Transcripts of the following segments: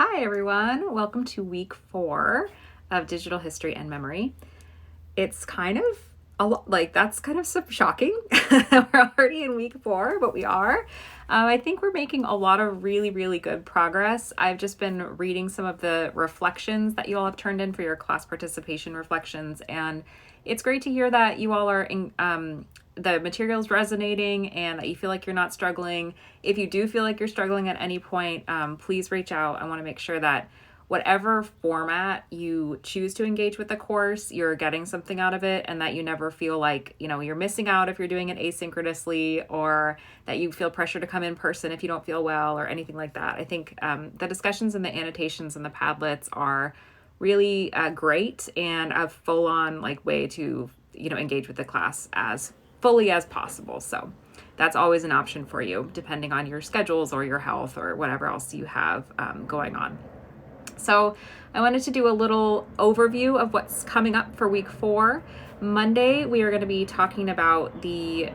Hi everyone, welcome to week 4 of Digital History and Memory. It's kind of that's kind of shocking. We're already in week 4, but we are. I think we're making a lot of really good progress. I've just been reading some of the reflections that you all have turned in for your class participation reflections, and it's great to hear that you all are the material's resonating and that you feel like you're not struggling. If you do feel like you're struggling at any point, please reach out. I want to make sure that whatever format you choose to engage with the course, you're getting something out of it, and that you never feel like, you're missing out if you're doing it asynchronously, or that you feel pressure to come in person if you don't feel well or anything like that. I think the discussions and the annotations and the Padlets are really great and a full-on way to engage with the class as fully as possible. So that's always an option for you, depending on your schedules or your health or whatever else you have going on. So I wanted to do a little overview of what's coming up for week 4. Monday, we are going to be talking about the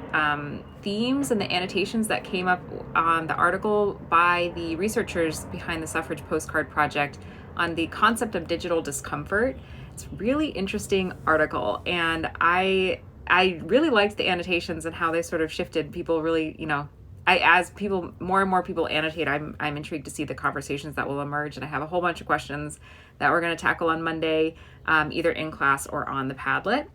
themes and the annotations that came up on the article by the researchers behind the Suffrage Postcard Project on the concept of digital discomfort. It's a really interesting article, and I really liked the annotations and how they sort of shifted people really, as more and more people annotate, I'm intrigued to see the conversations that will emerge. And I have a whole bunch of questions that we're going to tackle on Monday, either in class or on the Padlet.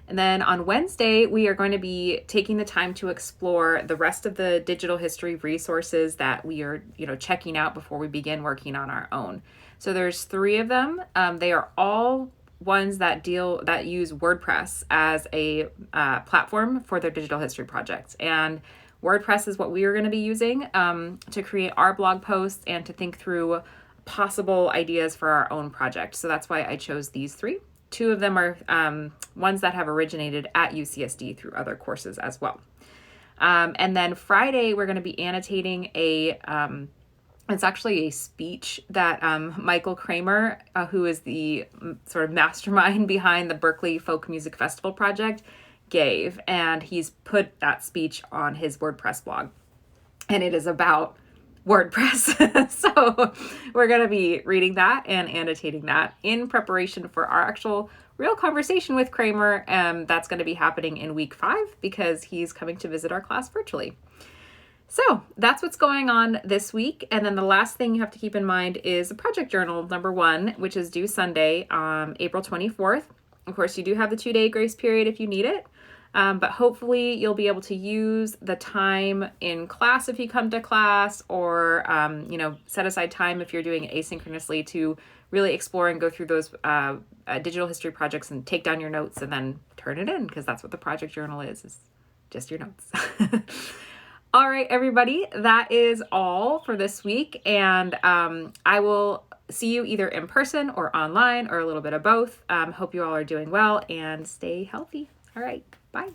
And then on Wednesday, we are going to be taking the time to explore the rest of the digital history resources that we are, checking out before we begin working on our own. So there's 3 of them. They are all ones that use WordPress as a platform for their digital history projects. And WordPress is what we are going to be using to create our blog posts and to think through possible ideas for our own project. So that's why I chose these 3. 2 of them are ones that have originated at UCSD through other courses as well. And then Friday, we're going to be annotating it's actually a speech that Michael Kramer, who is the sort of mastermind behind the Berkeley Folk Music Festival project, gave. And he's put that speech on his WordPress blog. And it is about WordPress. So we're going to be reading that and annotating that in preparation for our actual real conversation with Kramer. That's going to be happening in week 5 because he's coming to visit our class virtually. So that's what's going on this week. And then the last thing you have to keep in mind is the project journal number 1, which is due Sunday, April 24th. Of course, you do have the 2-day grace period if you need it. But hopefully you'll be able to use the time in class if you come to class, or, set aside time if you're doing it asynchronously to really explore and go through those digital history projects and take down your notes and then turn it in, because that's what the project journal is just your notes. All right, everybody, that is all for this week. And I will see you either in person or online or a little bit of both. Hope you all are doing well and stay healthy. All right, bye.